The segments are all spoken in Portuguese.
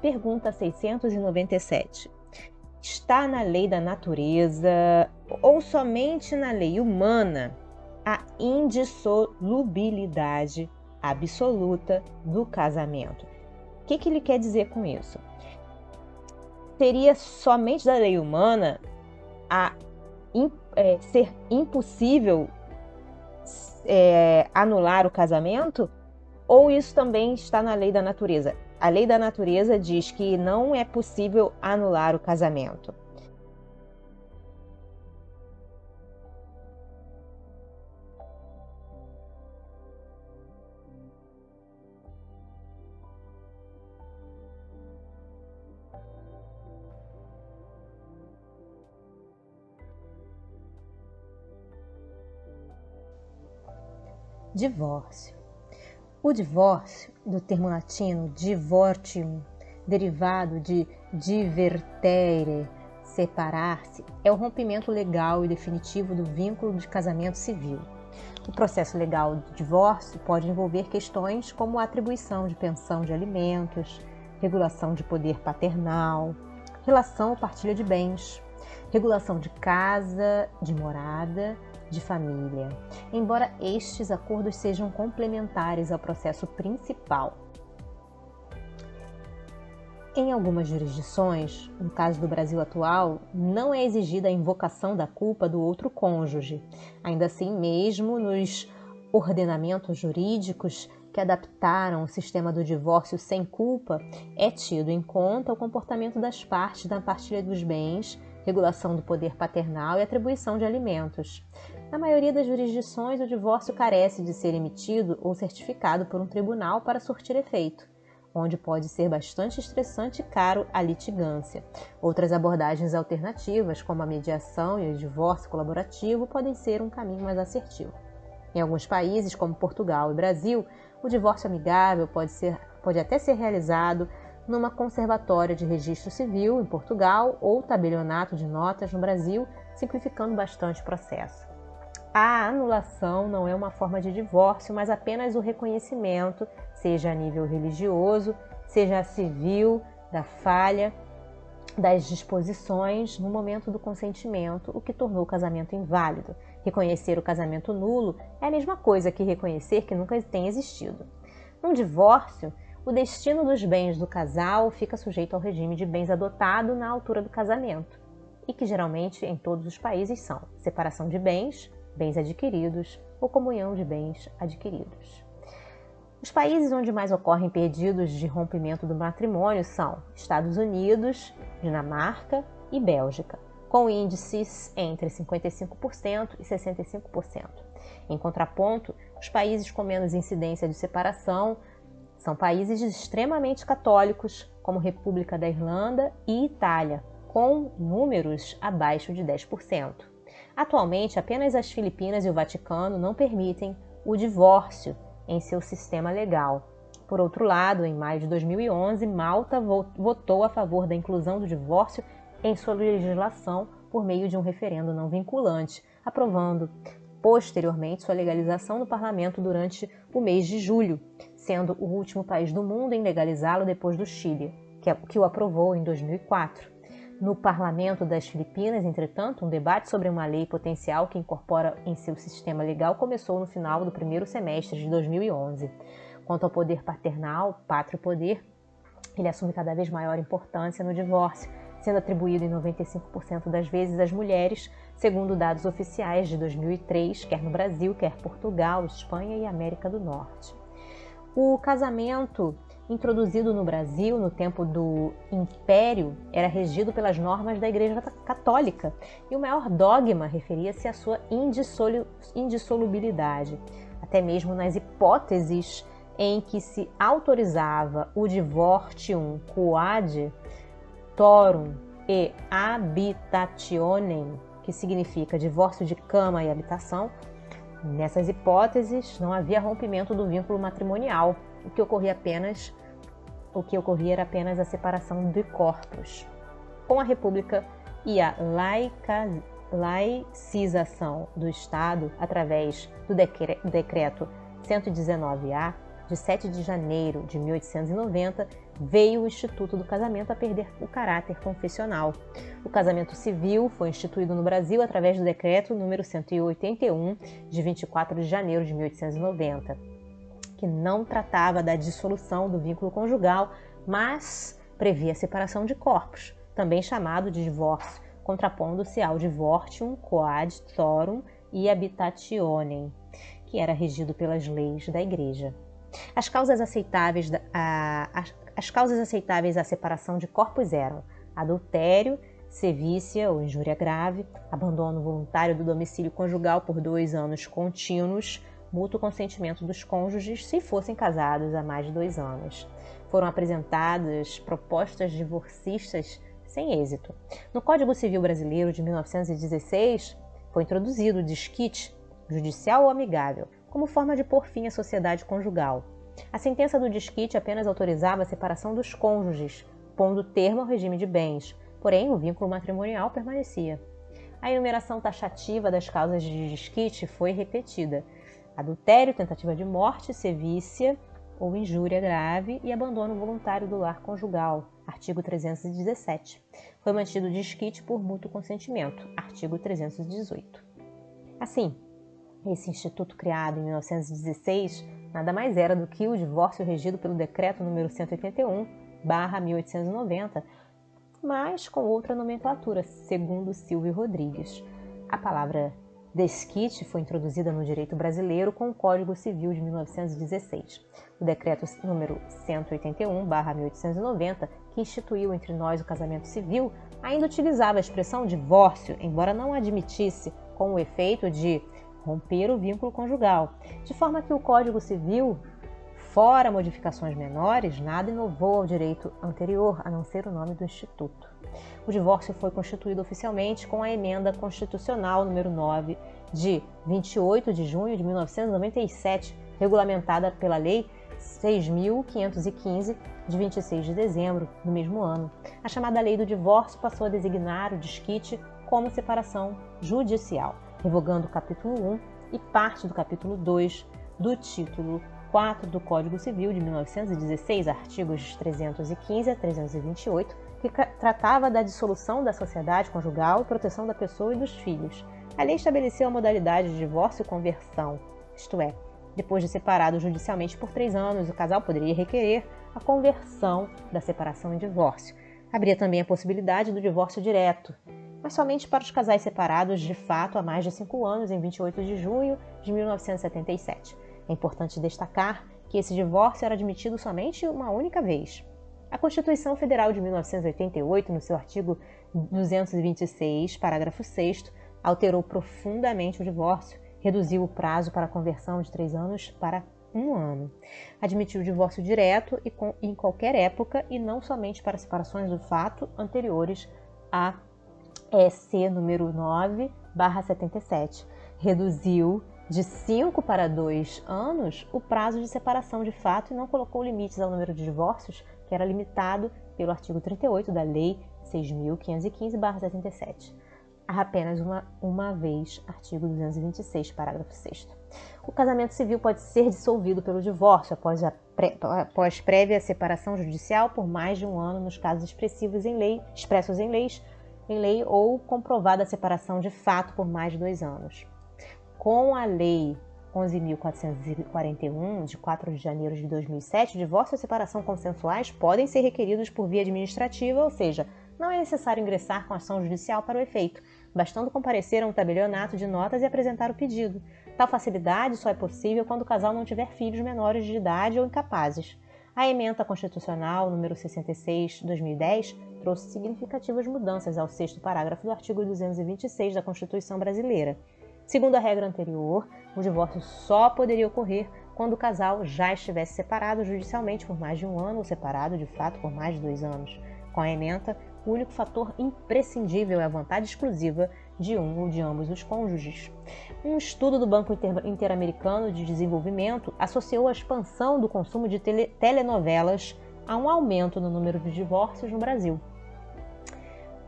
Pergunta 697. Está na lei da natureza ou somente na lei humana a indissolubilidade absoluta do casamento? O que ele quer dizer com isso? Seria somente da lei humana ser impossível anular o casamento? Ou isso também está na lei da natureza? A lei da natureza diz que não é possível anular o casamento. Divórcio. O divórcio, do termo latino divortium, derivado de divertere, separar-se, é o rompimento legal e definitivo do vínculo de casamento civil. O processo legal do divórcio pode envolver questões como a atribuição de pensão de alimentos, regulação de poder paternal, relação ou partilha de bens, regulação de casa, de morada, de família, embora estes acordos sejam complementares ao processo principal. Em algumas jurisdições, no caso do Brasil atual, não é exigida a invocação da culpa do outro cônjuge. Ainda assim, mesmo nos ordenamentos jurídicos que adaptaram o sistema do divórcio sem culpa, é tido em conta o comportamento das partes na partilha dos bens, regulação do poder paternal e atribuição de alimentos. Na maioria das jurisdições, o divórcio carece de ser emitido ou certificado por um tribunal para surtir efeito, onde pode ser bastante estressante e caro a litigância. Outras abordagens alternativas, como a mediação e o divórcio colaborativo, podem ser um caminho mais assertivo. Em alguns países, como Portugal e Brasil, o divórcio amigável pode até ser realizado numa conservatória de registro civil em Portugal ou tabelionato de notas no Brasil, simplificando bastante o processo. A anulação não é uma forma de divórcio, mas apenas o reconhecimento, seja a nível religioso, seja civil, da falha das disposições no momento do consentimento, o que tornou o casamento inválido. Reconhecer o casamento nulo é a mesma coisa que reconhecer que nunca tem existido. Num divórcio, o destino dos bens do casal fica sujeito ao regime de bens adotado na altura do casamento, e que geralmente em todos os países são separação de bens, bens adquiridos ou comunhão de bens adquiridos. Os países onde mais ocorrem pedidos de rompimento do matrimônio são Estados Unidos, Dinamarca e Bélgica, com índices entre 55% e 65%. Em contraponto, os países com menos incidência de separação são países extremamente católicos, como República da Irlanda e Itália, com números abaixo de 10%. Atualmente, apenas as Filipinas e o Vaticano não permitem o divórcio em seu sistema legal. Por outro lado, em maio de 2011, Malta votou a favor da inclusão do divórcio em sua legislação por meio de um referendo não vinculante, aprovando posteriormente sua legalização no parlamento durante o mês de julho, sendo o último país do mundo em legalizá-lo depois do Chile, que o aprovou em 2004. No parlamento das Filipinas, entretanto, um debate sobre uma lei potencial que incorpora em seu sistema legal começou no final do primeiro semestre de 2011. Quanto ao poder paternal, pátrio poder, ele assume cada vez maior importância no divórcio, sendo atribuído em 95% das vezes às mulheres, segundo dados oficiais de 2003, quer no Brasil, quer Portugal, Espanha e América do Norte. O casamento introduzido no Brasil no tempo do Império era regido pelas normas da Igreja Católica e o maior dogma referia-se à sua indissolubilidade. Até mesmo nas hipóteses em que se autorizava o divortium quoade torum e habitationem, que significa divórcio de cama e habitação, nessas hipóteses não havia rompimento do vínculo matrimonial. O que ocorria era apenas a separação de corpos. Com a República e a laicização do Estado através do decreto 119A, de 7 de janeiro de 1890, veio o Instituto do Casamento a perder o caráter confessional. O casamento civil foi instituído no Brasil através do Decreto número 181, de 24 de janeiro de 1890, que não tratava da dissolução do vínculo conjugal, mas previa a separação de corpos, também chamado de divórcio, contrapondo-se ao divortium coaditorum e habitationem, que era regido pelas leis da Igreja. As causas aceitáveis à separação de corpos eram adultério, sevícia ou injúria grave, abandono voluntário do domicílio conjugal por 2 anos contínuos, mútuo consentimento dos cônjuges se fossem casados há mais de 2 anos. Foram apresentadas propostas divorcistas sem êxito. No Código Civil Brasileiro de 1916, foi introduzido o desquite, judicial ou amigável, como forma de pôr fim à sociedade conjugal. A sentença do desquite apenas autorizava a separação dos cônjuges, pondo termo ao regime de bens, porém o vínculo matrimonial permanecia. A enumeração taxativa das causas de desquite foi repetida: adultério, tentativa de morte, sevícia ou injúria grave e abandono voluntário do lar conjugal, artigo 317. Foi mantido o desquite por mútuo consentimento, artigo 318. Assim, esse instituto criado em 1916 nada mais era do que o divórcio regido pelo Decreto número 181/1890, mas com outra nomenclatura, segundo Silvio Rodrigues. A palavra desquite foi introduzida no direito brasileiro com o Código Civil de 1916. O Decreto número 181/1890, que instituiu entre nós o casamento civil, ainda utilizava a expressão divórcio, embora não admitisse com o efeito de romper o vínculo conjugal, de forma que o Código Civil, fora modificações menores, nada inovou ao direito anterior, a não ser o nome do Instituto. O divórcio foi constituído oficialmente com a Emenda Constitucional número 9, de 28 de junho de 1997, regulamentada pela Lei 6.515, de 26 de dezembro do mesmo ano. A chamada Lei do Divórcio passou a designar o desquite como separação judicial, revogando o capítulo 1 e parte do capítulo 2 do título 4 do Código Civil de 1916, artigos 315 a 328, que tratava da dissolução da sociedade conjugal e proteção da pessoa e dos filhos. A lei estabeleceu a modalidade de divórcio e conversão, isto é, depois de separado judicialmente por 3 anos, o casal poderia requerer a conversão da separação em divórcio. Haveria também a possibilidade do divórcio direto, mas somente para os casais separados de fato há mais de 5 anos, em 28 de junho de 1977. É importante destacar que esse divórcio era admitido somente uma única vez. A Constituição Federal de 1988, no seu artigo 226, parágrafo 6º, alterou profundamente o divórcio, reduziu o prazo para a conversão de 3 anos para 1 ano. Admitiu o divórcio direto e em qualquer época e não somente para separações do fato anteriores a EC número 9/77. Reduziu de 5 para 2 anos o prazo de separação de fato e não colocou limites ao número de divórcios, que era limitado pelo artigo 38 da Lei 6.515/77. Há apenas uma vez, artigo 226, parágrafo 6º. O casamento civil pode ser dissolvido pelo divórcio após prévia separação judicial por mais de 1 ano nos casos expressos em lei ou comprovada a separação de fato por mais de 2 anos. Com a Lei 11.441, de 4 de janeiro de 2007, divórcio e separação consensuais podem ser requeridos por via administrativa, ou seja, não é necessário ingressar com ação judicial para o efeito, bastando comparecer a um tabelionato de notas e apresentar o pedido. Tal facilidade só é possível quando o casal não tiver filhos menores de idade ou incapazes. A Emenda Constitucional número 66/2010 trouxe significativas mudanças ao 6º parágrafo do artigo 226 da Constituição Brasileira. Segundo a regra anterior, o divórcio só poderia ocorrer quando o casal já estivesse separado judicialmente por mais de 1 ano ou separado de fato por mais de 2 anos. Com a ementa, o único fator imprescindível é a vontade exclusiva de um ou de ambos os cônjuges. Um estudo do Banco Interamericano de Desenvolvimento associou a expansão do consumo de telenovelas a um aumento no número de divórcios no Brasil.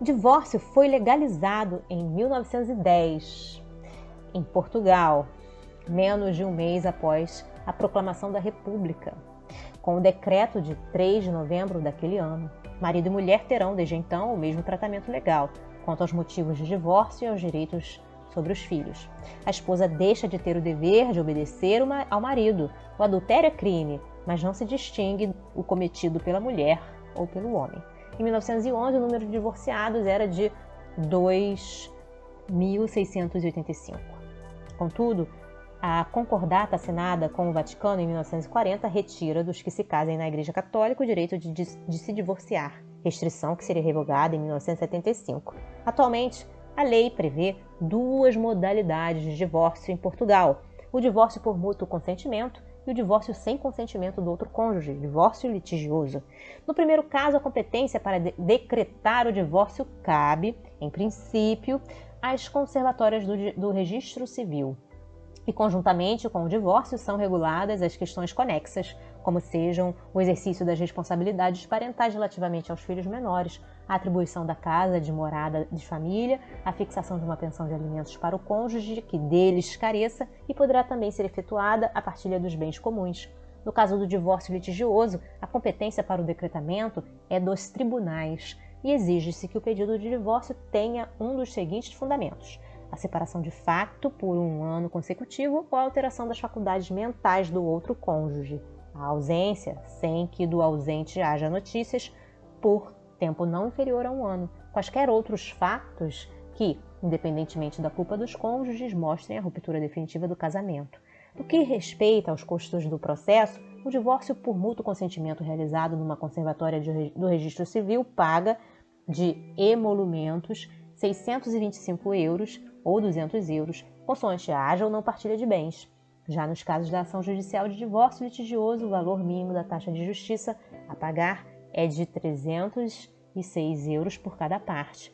O divórcio foi legalizado em 1910 em Portugal. menos de um mês após a proclamação da República. Com o decreto de 3 de novembro daquele ano, marido e mulher terão, desde então, o mesmo tratamento legal, quanto aos motivos de divórcio e aos direitos sobre os filhos. A esposa deixa de ter o dever de obedecer ao marido. O adultério é crime, mas não se distingue o cometido pela mulher ou pelo homem. Em 1911, o número de divorciados era de 2.685. Contudo, a concordata assinada com o Vaticano em 1940 retira dos que se casem na Igreja Católica o direito de se divorciar, restrição que seria revogada em 1975. Atualmente, a lei prevê duas modalidades de divórcio em Portugal: o divórcio por mútuo consentimento e o divórcio sem consentimento do outro cônjuge, divórcio litigioso. No primeiro caso, a competência para decretar o divórcio cabe, em princípio, às conservatórias do Registro Civil. E, conjuntamente com o divórcio, são reguladas as questões conexas, como sejam o exercício das responsabilidades parentais relativamente aos filhos menores, a atribuição da casa de morada de família, a fixação de uma pensão de alimentos para o cônjuge que deles careça e poderá também ser efetuada a partilha dos bens comuns. No caso do divórcio litigioso, a competência para o decretamento é dos tribunais e exige-se que o pedido de divórcio tenha um dos seguintes fundamentos: a separação de facto por um ano consecutivo ou a alteração das faculdades mentais do outro cônjuge, a ausência, sem que do ausente haja notícias, por tempo não inferior a um ano, quaisquer outros fatos que, independentemente da culpa dos cônjuges, mostrem a ruptura definitiva do casamento. No que respeita aos custos do processo, o divórcio por mútuo consentimento realizado numa conservatória do Registro Civil paga de emolumentos 625 euros ou 200 euros, consoante haja ou não partilha de bens. Já nos casos da ação judicial de divórcio litigioso, o valor mínimo da taxa de justiça a pagar é de 306 euros por cada parte.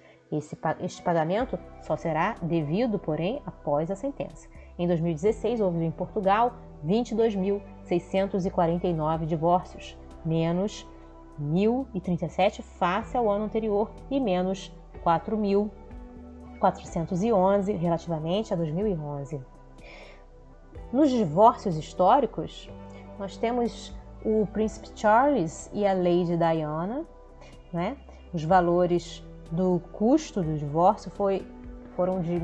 Este pagamento só será devido, porém, após a sentença. Em 2016, houve em Portugal 22.649 divórcios, menos 1.037 face ao ano anterior e menos 4.411 relativamente a 2011. Nos divórcios históricos, nós temos o Príncipe Charles e a Lady Diana, né? Os valores do custo do divórcio foram de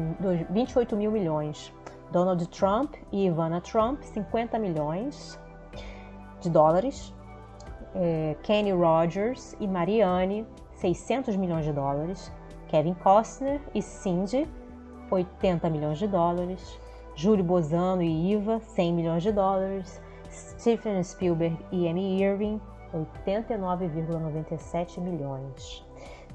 28 mil milhões. Donald Trump e Ivana Trump, 50 milhões de dólares. Kenny Rogers e Marianne, 600 milhões de dólares. Kevin Costner e Cindy, 80 milhões de dólares. Júlio Bozano e Iva, 100 milhões de dólares. Steven Spielberg e Amy Irving, 89,97 milhões.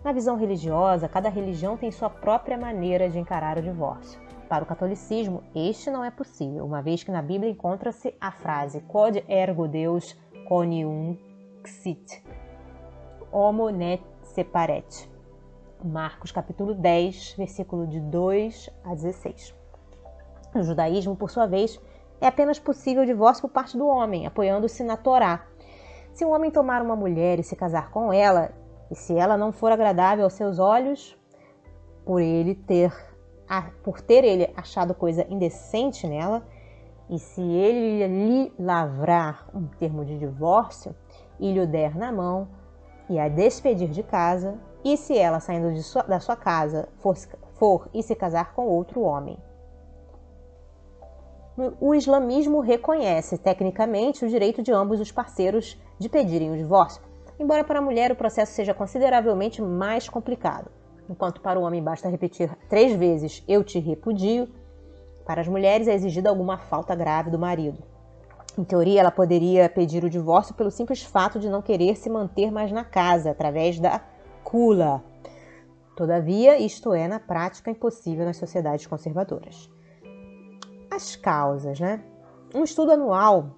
Na visão religiosa, cada religião tem sua própria maneira de encarar o divórcio. Para o catolicismo, este não é possível, uma vez que na Bíblia encontra-se a frase Quod ergo Deus coniunxit, homo ne separet. Marcos capítulo 10, versículo de 2 a 16. No judaísmo, por sua vez, é apenas possível o divórcio por parte do homem, apoiando-se na Torá. Se um homem tomar uma mulher e se casar com ela, e se ela não for agradável aos seus olhos, por ter ele achado coisa indecente nela, e se ele lhe lavrar um termo de divórcio e lhe o der na mão e a despedir de casa, e se ela, saindo da sua casa, for e se casar com outro homem. O islamismo reconhece, tecnicamente, o direito de ambos os parceiros de pedirem o divórcio, embora para a mulher o processo seja consideravelmente mais complicado. Enquanto para o homem basta repetir 3 vezes "eu te repudio", para as mulheres é exigida alguma falta grave do marido. Em teoria, ela poderia pedir o divórcio pelo simples fato de não querer se manter mais na casa, através da khula. Todavia, isto é, na prática, impossível nas sociedades conservadoras. As causas, né? Um estudo anual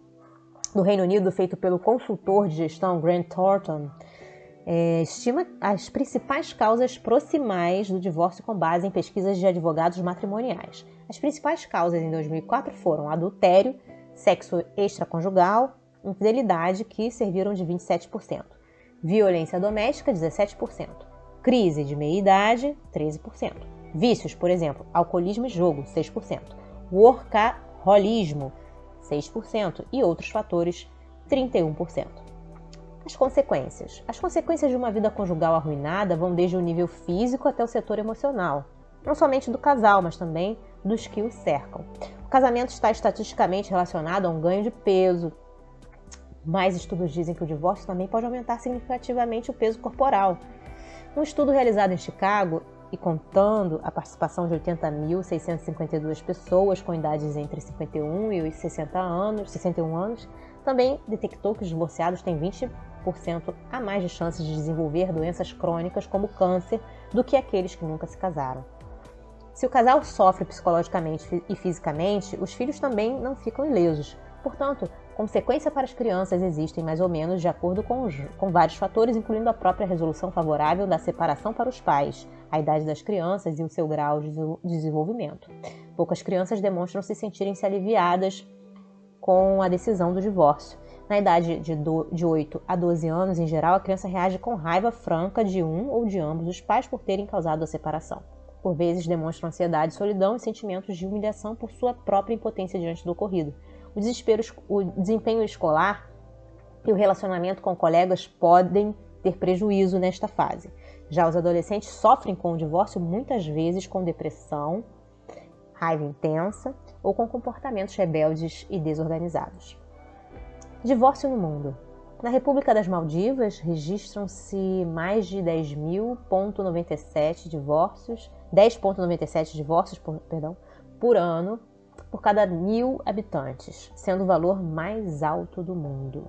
do Reino Unido feito pelo consultor de gestão Grant Thornton estima as principais causas proximais do divórcio com base em pesquisas de advogados matrimoniais. As principais causas em 2004 foram adultério, sexo extraconjugal, infidelidade, que serviram de 27%, violência doméstica, 17%, crise de meia-idade, 13%, vícios, por exemplo, alcoolismo e jogo, 6%, alcoolismo, 6%, e outros fatores, 31%. As consequências. As consequências de uma vida conjugal arruinada vão desde o nível físico até o setor emocional, não somente do casal, mas também dos que o cercam. O casamento está estatisticamente relacionado a um ganho de peso. Mais estudos dizem que o divórcio também pode aumentar significativamente o peso corporal. Um estudo realizado em Chicago e contando a participação de 80.652 pessoas com idades entre 51 e 61 anos, também detectou que os divorciados têm 20% a mais de chances de desenvolver doenças crônicas como câncer do que aqueles que nunca se casaram. Se o casal sofre psicologicamente e fisicamente, os filhos também não ficam ilesos. Portanto, consequências para as crianças existem mais ou menos de acordo com vários fatores, incluindo a própria resolução favorável da separação para os pais, a idade das crianças e o seu grau de desenvolvimento. Poucas crianças demonstram se sentirem aliviadas com a decisão do divórcio. Na idade de 8 a 12 anos, em geral, a criança reage com raiva franca de um ou de ambos os pais por terem causado a separação. Por vezes demonstram ansiedade, solidão e sentimentos de humilhação por sua própria impotência diante do ocorrido. O desempenho escolar e o relacionamento com colegas podem ter prejuízo nesta fase. Já os adolescentes sofrem com o divórcio muitas vezes com depressão, raiva intensa ou com comportamentos rebeldes e desorganizados. Divórcio no mundo. Na República das Maldivas, registram-se mais de 10,97 divórcios por ano por cada 1.000 habitantes, sendo o valor mais alto do mundo.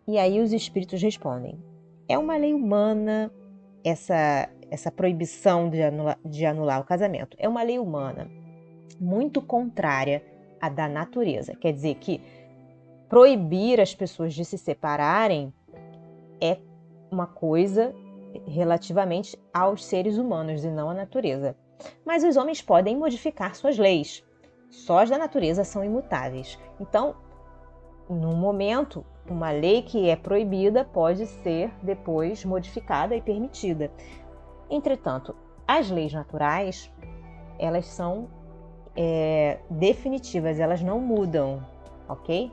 E aí os espíritos respondem: é uma lei humana essa proibição de anular o casamento. É uma lei humana muito contrária à da natureza. Quer dizer que proibir as pessoas de se separarem é uma coisa relativamente aos seres humanos e não à natureza. Mas os homens podem modificar suas leis. Só as da natureza são imutáveis. Então, num momento, uma lei que é proibida pode ser depois modificada e permitida. Entretanto, as leis naturais, elas são definitivas, elas não mudam, ok?